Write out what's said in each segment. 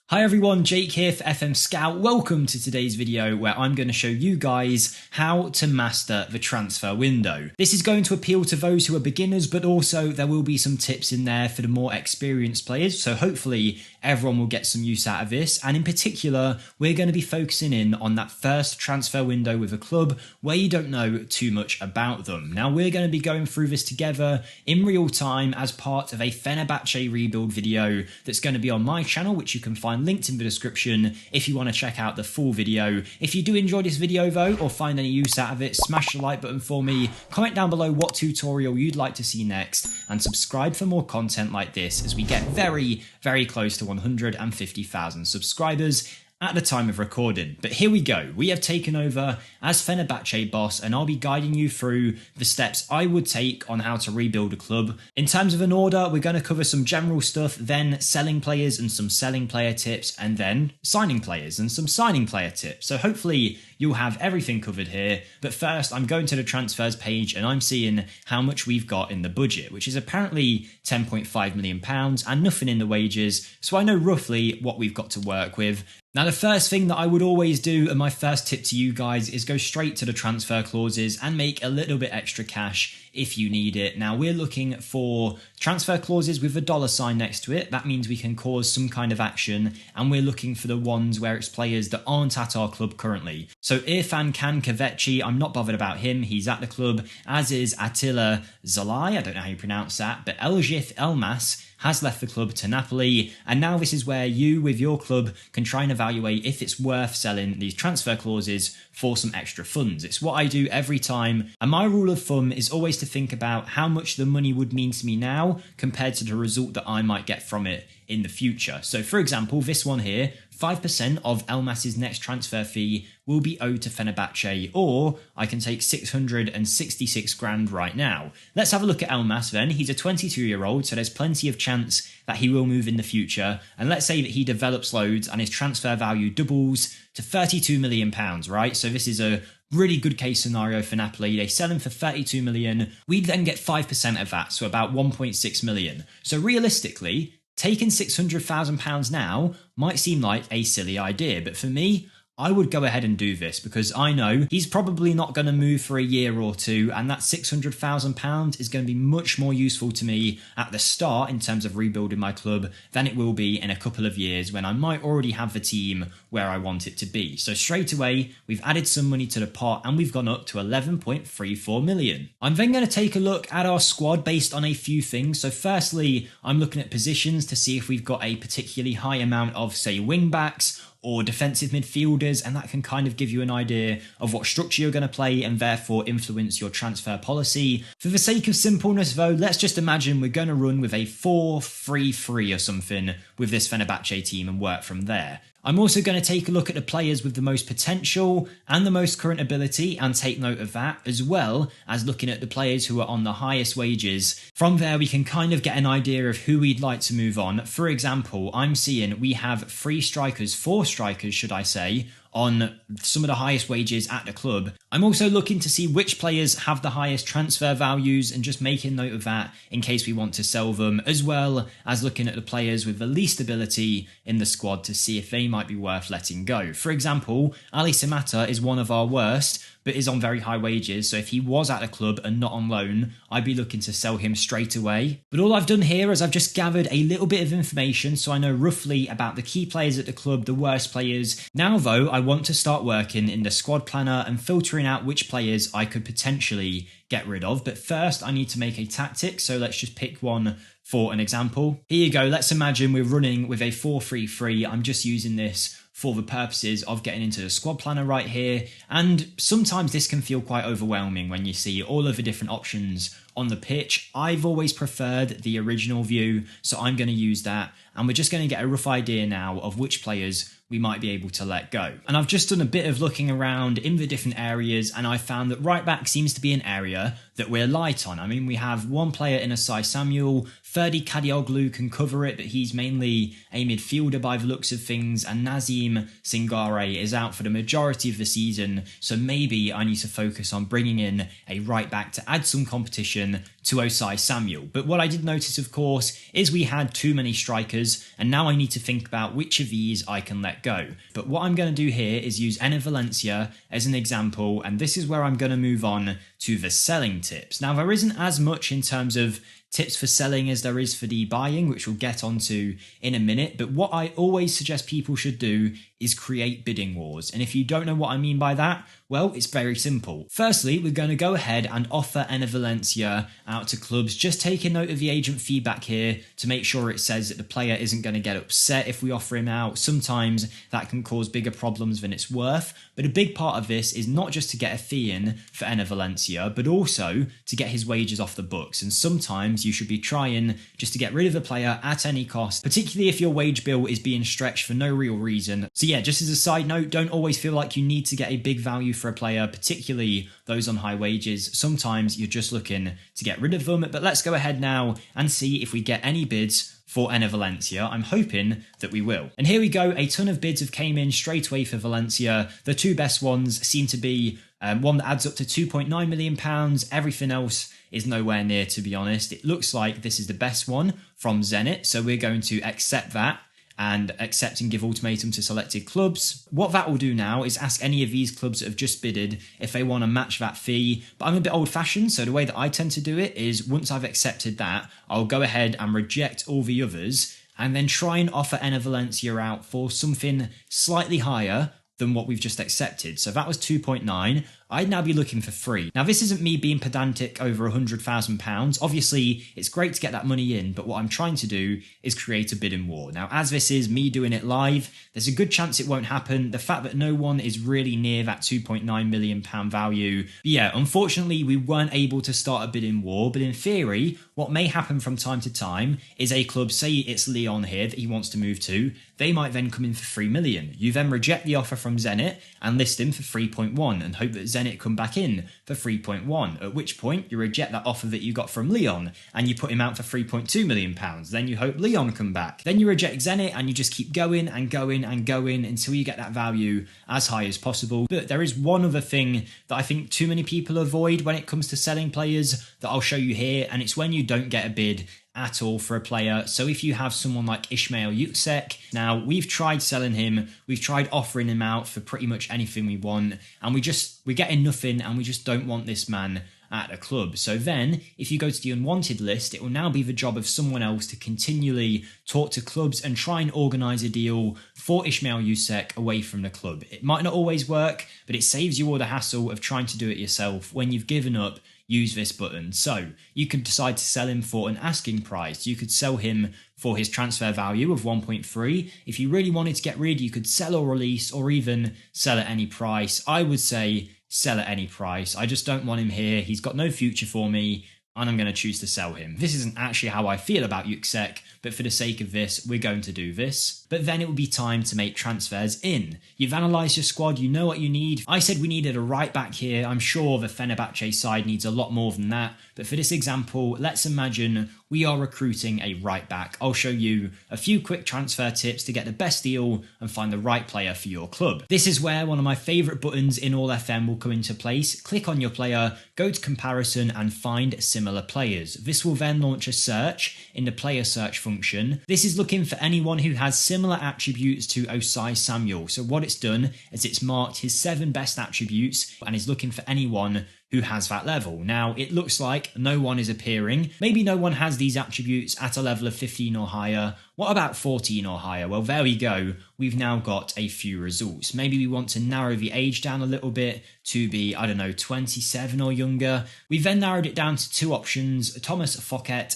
Hi everyone, Jake here for FMSCOUT. Welcome to today's video where I'm going to show you guys how to master the transfer window. This is going to appeal to those who are beginners, but also there will be some tips in there for the more experienced players. So hopefully everyone will get some use out of this. And in particular, we're going to be focusing in on that first transfer window with a club where you don't know too much about them. Now we're going to be going through this together in real time as part of a FMSCOUT rebuild video that's going to be on my channel, which you can find linked in the description if you want to check out the full video. If you do enjoy this video though, or find any use out of it, smash the like button for me, comment down below what tutorial you'd like to see next, and subscribe for more content like this as we get very close to 150,000 subscribers at the time of recording. But here we go, we have taken over as FMSCOUT boss and I'll be guiding you through the steps I would take on how to rebuild a club. In terms of an order, we're going to cover some general stuff, then selling players and some selling player tips, and then signing players and some signing player tips. So hopefully you'll have everything covered here. But first I'm going to the transfers page and I'm seeing how much we've got in the budget, which is apparently £10.5 million and nothing in the wages. So I know roughly what we've got to work with. Now the first thing that I would always do, and my first tip to you guys, is go straight to the transfer clauses and make a little bit extra cash if you need it. Now we're looking for transfer clauses with a $sign next to it. That means we can cause some kind of action, and we're looking for the ones where it's players that aren't at our club currently. So Irfan Can Kaveci, I'm not bothered about him, he's at the club, as is Attila Zalai, I don't know how you pronounce that, but Eljith Elmas has left the club to Napoli, and now this is where you with your club can try and evaluate if it's worth selling these transfer clauses for some extra funds. It's what I do every time, and my rule of thumb is always to think about how much the money would mean to me now compared to the result that I might get from it in the future. So for example, this one here, 5% of Elmas's next transfer fee will be owed to FMSCOUT, or I can take 666 grand right now. Let's have a look at Elmas then. He's a 22-year-old, so there's plenty of chance that he will move in the future. And let's say that he develops loads and his transfer value doubles to £32 million, right? So this is a really good case scenario for Napoli. They sell him for 32 million. We'd then get 5% of that, so about 1.6 million. So realistically, taking £600,000 now might seem like a silly idea, but for me, I would go ahead and do this because I know he's probably not going to move for a year or two, and that £600,000 is going to be much more useful to me at the start in terms of rebuilding my club than it will be in a couple of years when I might already have the team where I want it to be. So straight away, we've added some money to the pot and we've gone up to 11.34 million. I'm then going to take a look at our squad based on a few things. So firstly, I'm looking at positions to see if we've got a particularly high amount of, say, wing backs or defensive midfielders, and that can kind of give you an idea of what structure you're going to play and therefore influence your transfer policy. For the sake of simpleness though, let's just imagine we're going to run with a 4-3-3 or something with this FMSCOUT team and work from there. I'm also going to take a look at the players with the most potential and the most current ability and take note of that, as well as looking at the players who are on the highest wages. From there, we can kind of get an idea of who we'd like to move on. For example, I'm seeing we have four strikers, should I say, on some of the highest wages at the club. I'm also looking to see which players have the highest transfer values and just making note of that in case we want to sell them, as well as looking at the players with the least ability in the squad to see if they might be worth letting go. For example, Ali Samata is one of our worst, but is on very high wages, so if he was at the club and not on loan, I'd be looking to sell him straight away. But all I've done here is I've just gathered a little bit of information so I know roughly about the key players at the club, the worst players. Now though, I want to start working in the squad planner and filtering out which players I could potentially get rid of. But first I need to make a tactic, so let's just pick one for an example. Here you go, let's imagine we're running with a 4-3-3. I'm just using this for the purposes of getting into the squad planner right here, and sometimes this can feel quite overwhelming when you see all of the different options on the pitch. I've always preferred the original view, so I'm going to use that, and we're just going to get a rough idea now of which players we might be able to let go. And I've just done a bit of looking around in the different areas, and I found that right back seems to be an area that we're light on. I mean, we have one player in Asai Samuel, Ferdi Kadioglu can cover it, but he's mainly a midfielder by the looks of things, and Nazim Singare is out for the majority of the season, so maybe I need to focus on bringing in a right back to add some competition to Osai Samuel. But what I did notice, of course, is we had too many strikers, players, and now I need to think about which of these I can let go. But what I'm going to do here is use Enner Valencia as an example, and this is where I'm going to move on to the selling tips. Now, there isn't as much in terms of tips for selling as there is for the buying, which we'll get onto in a minute. But what I always suggest people should do is create bidding wars. And if you don't know what I mean by that, well, it's very simple. Firstly, we're going to go ahead and offer Enner Valencia out to clubs. Just take a note of the agent feedback here to make sure it says that the player isn't going to get upset if we offer him out. Sometimes that can cause bigger problems than it's worth. But a big part of this is not just to get a fee in for Enner Valencia, but also to get his wages off the books. And sometimes you should be trying just to get rid of the player at any cost, particularly if your wage bill is being stretched for no real reason. So yeah, just as a side note, don't always feel like you need to get a big value for a player, particularly those on high wages. Sometimes you're just looking to get rid of them. But let's go ahead now and see if we get any bids for Enner Valencia. I'm hoping that we will. And here we go. A ton of bids have came in straight away for Valencia. The two best ones seem to be one that adds up to £2.9 million. Everything else is nowhere near, to be honest. It looks like this is the best one from Zenit, so we're going to accept that and accept and give ultimatum to selected clubs. What that will do now is ask any of these clubs that have just bidded if they want to match that fee. But I'm a bit old-fashioned, so the way that I tend to do it is once I've accepted that, I'll go ahead and reject all the others and then try and offer Enner Valencia out for something slightly higher than what we've just accepted. So that was 2.9. I'd now be looking for 3. Now, this isn't me being pedantic over £100,000. Obviously, it's great to get that money in, but what I'm trying to do is create a bidding war. Now, as this is me doing it live, there's a good chance it won't happen. The fact that no one is really near that £2.9 million value. But yeah, unfortunately, we weren't able to start a bidding war, but in theory, what may happen from time to time is a club, say it's Lyon here that he wants to move to, they might then come in for 3 million. You then reject the offer from Zenit and list him for 3.1 and hope that Zenit come back in for 3.1, at which point you reject that offer that you got from Lyon and you put him out for £3.2 million. Then you hope Lyon come back. Then you reject Zenit and you just keep going and going and going until you get that value as high as possible. But there is one other thing that I think too many people avoid when it comes to selling players that I'll show you here, and it's when you don't get a bid at all for a player. So if you have someone like Ismail Yuksek, now we've tried selling him, we've tried offering him out for pretty much anything we want, and we're getting nothing, and we just don't want this man at a club. So then if you go to the unwanted list, it will now be the job of someone else to continually talk to clubs and try and organise a deal for Ismail Yuksek away from the club. It might not always work, but it saves you all the hassle of trying to do it yourself. When you've given up, use this button. So you could decide to sell him for an asking price. You could sell him for his transfer value of 1.3. If you really wanted to get rid, you could sell or release, or even sell at any price. I would say sell at any price. I just don't want him here. He's got no future for me, and I'm going to choose to sell him. This isn't actually how I feel about Yuksek, but for the sake of this, we're going to do this. But then it will be time to make transfers in. You've analysed your squad, you know what you need. I said we needed a right back here. I'm sure the Fenerbahce side needs a lot more than that. But for this example, let's imagine we are recruiting a right back. I'll show you a few quick transfer tips to get the best deal and find the right player for your club. This is where one of my favourite buttons in all FM will come into place. Click on your player, go to comparison and find similar players. This will then launch a search in the player search function. This is looking for anyone who has similar attributes to Osai Samuel. So what it's done is it's marked his 7 best attributes and is looking for anyone who has that level. Now, it looks like no one is appearing. Maybe no one has these attributes at a level of 15 or higher. What about 14 or higher? Well, there we go. We've now got a few results. Maybe we want to narrow the age down a little bit to be, I don't know, 27 or younger. We've then narrowed it down to 2 options, Thomas Fouquet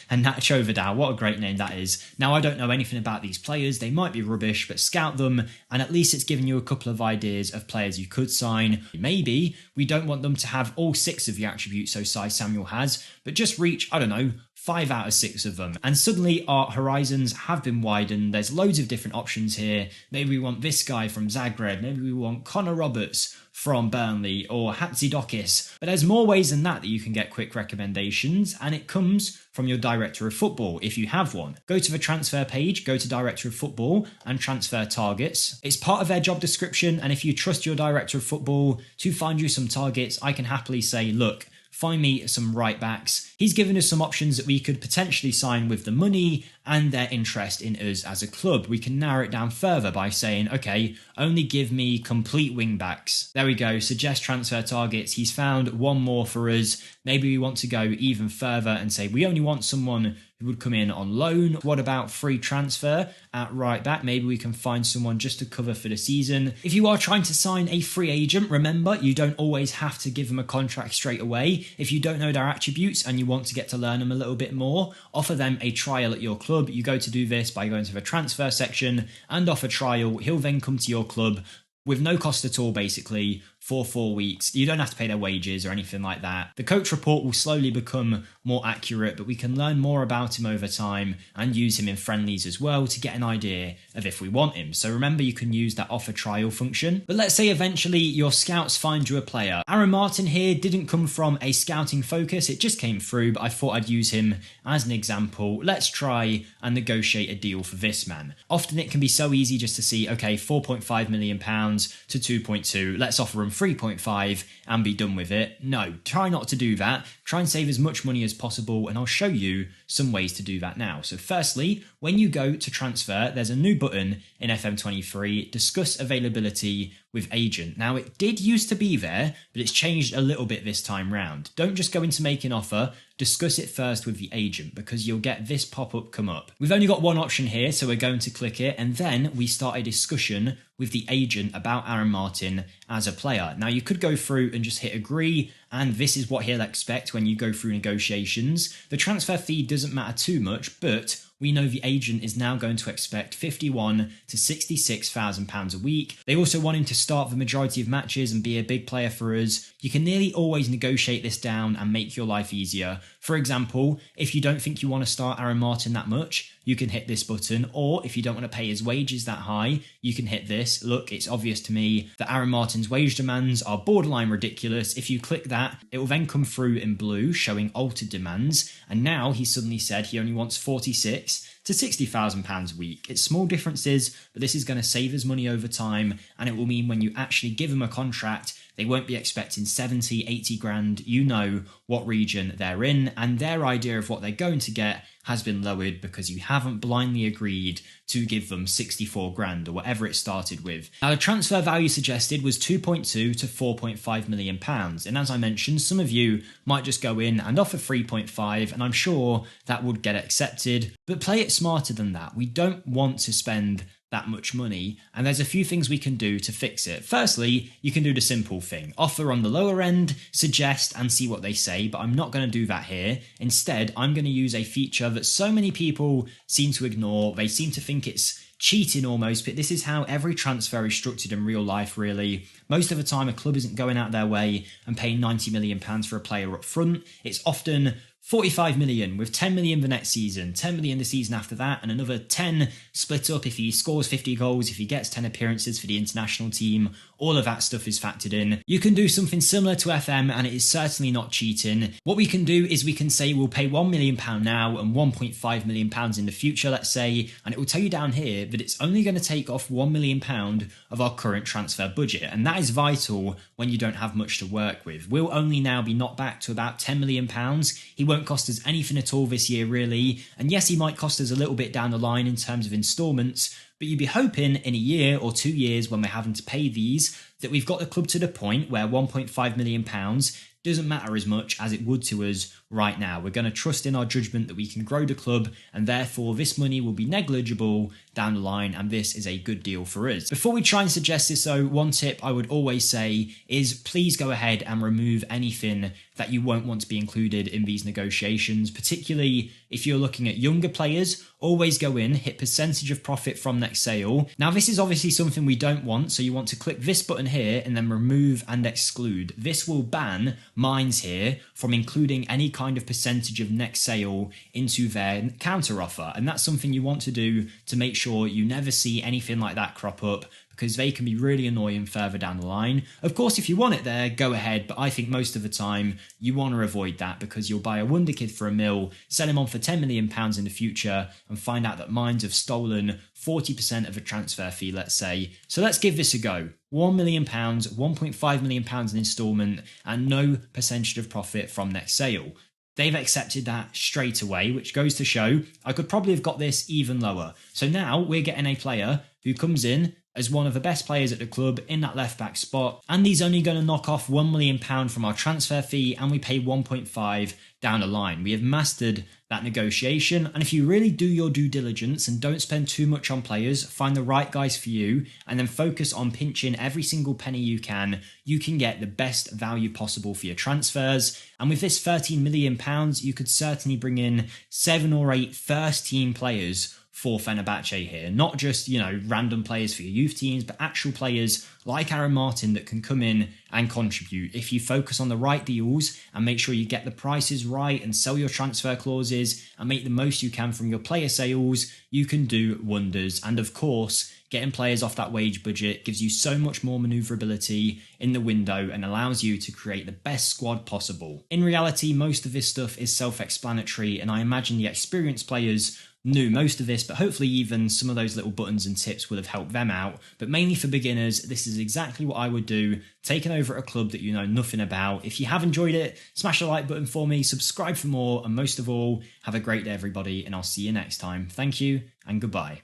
and Nacho Vidal. What a great name that is. Now, I don't know anything about these players. They might be rubbish, but scout them, and at least it's given you a couple of ideas of players you could sign. Maybe we don't want them to have all 6 of the attributes Osai Samuel has, but just reach, I don't know, 5 out of 6 of them. And suddenly our horizons have been widened. There's loads of different options here. Maybe we want this guy from Zagreb. Maybe we want Connor Roberts from Burnley or Hatzidakis. But there's more ways than that you can get quick recommendations, and it comes from your director of football if you have one. Go to the transfer page, go to director of football and transfer targets. It's part of their job description, and if you trust your director of football to find you some targets, I can happily say, look, find me some right backs. He's given us some options that we could potentially sign with the money and their interest in us as a club. We can narrow it down further by saying, okay, only give me complete wing backs. There we go, suggest transfer targets. He's found one more for us. Maybe we want to go even further and say we only want someone who would come in on loan. What about free transfer at right back? Maybe we can find someone just to cover for the season. If you are trying to sign a free agent, remember, you don't always have to give them a contract straight away. If you don't know their attributes and you want to get to learn them a little bit more, offer them a trial at your club. You go to do this by going to the transfer section and offer trial. He'll then come to your club with no cost at all, basically, for 4 weeks. You don't have to pay their wages or anything like that. The coach report will slowly become more accurate, but we can learn more about him over time and use him in friendlies as well to get an idea of if we want him. So remember, you can use that offer trial function. But let's say eventually your scouts find you a player. Aaron Martin here didn't come from a scouting focus, it just came through, but I thought I'd use him as an example. Let's try and negotiate a deal for this man. Often it can be so easy just to see, okay, £4.5 million to 2.2, let's offer him 3.5 and be done with it. No, try not to do that. Try and save as much money as possible, and I'll show you some ways to do that now. So firstly, when you go to transfer, there's a new button in FM23, discuss availability with agent. Now, it did used to be there, but it's changed a little bit this time round. Don't just go into make an offer, discuss it first with the agent, because you'll get this pop-up come up. We've only got one option here, so we're going to click it, and then we start a discussion with the agent about Aaron Martin as a player. Now, you could go through and just hit agree, and this is what he'll expect when you go through negotiations. The transfer fee doesn't matter too much, but we know the agent is now going to expect £51,000 to £66,000 a week. They also want him to start the majority of matches and be a big player for us. You can nearly always negotiate this down and make your life easier. For example, if you don't think you want to start Aaron Martin that much, you can hit this button, or if you don't want to pay his wages that high, you can hit this. Look, it's obvious to me that Aaron Martin's wage demands are borderline ridiculous. If you click that, it will then come through in blue showing altered demands, and now he suddenly said he only wants 46 to £60,000 a week. It's small differences, but this is going to save us money over time, and it will mean when you actually give him a contract, they won't be expecting 70, 80 grand. You know what region they're in, and their idea of what they're going to get has been lowered because you haven't blindly agreed to give them 64 grand or whatever it started with. Now, the transfer value suggested was 2.2 to 4.5 million pounds. And as I mentioned, some of you might just go in and offer 3.5, and I'm sure that would get accepted, but play it smarter than that. We don't want to spend that much money, and there's a few things we can do to fix it. Firstly, you can do the simple thing. Offer on the lower end, suggest and see what they say, but I'm not going to do that here. Instead, I'm going to use a feature that so many people seem to ignore. They seem to think it's cheating almost, but this is how every transfer is structured in real life, really. Most of the time, a club isn't going out their way and paying £90 million for a player up front. It's often 45 million with 10 million the next season, 10 million the season after that, and another 10 split up if he scores 50 goals, if he gets 10 appearances for the international team. All of that stuff is factored in. You can do something similar to FM, and it is certainly not cheating. What we can do is we can say we'll pay £1 million now and £1.5 million in the future, let's say, and it will tell you down here that it's only going to take off £1 million of our current transfer budget, and that is vital when you don't have much to work with. We'll only now be knocked back to about £10 million. He won't cost us anything at all this year, really, and yes, he might cost us a little bit down the line in terms of instalments, but you'd be hoping in a year or 2 years when we're having to pay these that we've got the club to the point where £1.5 million doesn't matter as much as it would to us right now. We're going to trust in our judgment that we can grow the club, and therefore this money will be negligible down the line, and this is a good deal for us. Before we try and suggest this though, one tip I would always say is please go ahead and remove anything that you won't want to be included in these negotiations, particularly if you're looking at younger players. Always go in, hit percentage of profit from next sale. Now this is obviously something we don't want, so you want to click this button here and then remove and exclude. This will ban mines here from including any kind of percentage of next sale into their counter offer, and that's something you want to do to make sure you never see anything like that crop up, because they can be really annoying further down the line. Of course, if you want it there, go ahead, but I think most of the time you want to avoid that, because you'll buy a Wonderkid for £1 million, sell him on for £10 million in the future, and find out that mines have stolen 40% of a transfer fee, let's say. So let's give this a go. £1 million, £1.5 million in instalment, and no percentage of profit from next sale. They've accepted that straight away, which goes to show I could probably have got this even lower. So now we're getting a player who comes in as one of the best players at the club in that left back spot, and he's only going to knock off £1 million from our transfer fee, and we pay 1.5 down the line. We have mastered that negotiation, and if you really do your due diligence and don't spend too much on players, find the right guys for you, and then focus on pinching every single penny you can get the best value possible for your transfers. And with this £13 million, you could certainly bring in 7 or 8 first team players for Fenerbahce here. Not just, random players for your youth teams, but actual players like Aaron Martin that can come in and contribute. If you focus on the right deals and make sure you get the prices right and sell your transfer clauses and make the most you can from your player sales, you can do wonders. And of course, getting players off that wage budget gives you so much more manoeuvrability in the window and allows you to create the best squad possible. In reality, most of this stuff is self-explanatory, and I imagine the experienced players knew most of this, but hopefully even some of those little buttons and tips would have helped them out. But mainly for beginners, this is exactly what I would do, taking over a club that you know nothing about. If you have enjoyed it, smash the like button for me, subscribe for more, and most of all, have a great day everybody, and I'll see you next time. Thank you and goodbye.